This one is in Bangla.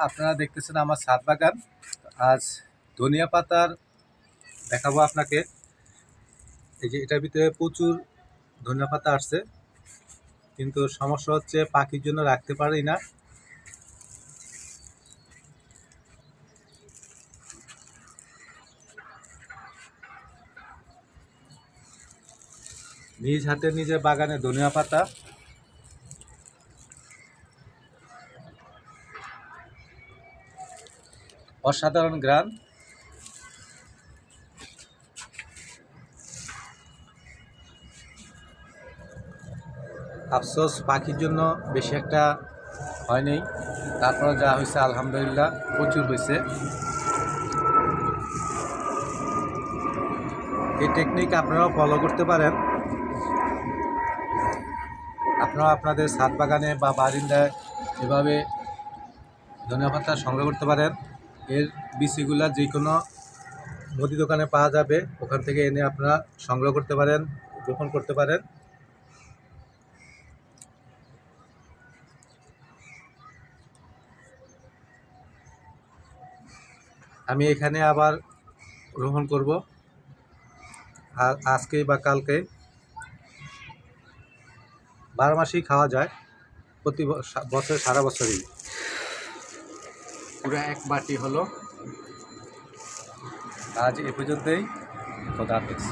আপনারা দেখতেছেন আমার ছাদ বাগান। আজ ধনিয়া পাতার দেখাবো আপনাকে। এই যে এটার ভিতরে প্রচুর ধনিয়া পাতা আসছে, কিন্তু সমস্যা হচ্ছে পাখির জন্য রাখতে পারি না। নিজ হাতে নিজের বাগানে ধনিয়া পাতা, অসাধারণ গ্রান। আফসোস পাখির জন্য বেশি একটা হয়নি, তারপর যা হয়েছে আলহামদুলিল্লাহ প্রচুর হয়েছে। এই টেকনিক আপনারাও ফলো করতে পারেন। আপনারা আপনাদের ছাদ বাগানে বা বারিন্দায় এভাবে ধনিয়া পাতা সংগ্রহ করতে পারেন। এর বীজগুলা যে কোনো মুদি দোকানে পাওয়া যাবে, ওখান থেকে এনে আপনারা সংগ্রহ করতে পারেন, রোপণ করতে পারেন। আমি এখানে আবার রোপণ করব আজকে বা কালকে। 12 মাসেই খাওয়া যায়, প্রতি বছর সারা বছরই। পুরো এক বাটি হলো। আজ এ পর্যন্তই। খোদা হাফেজ।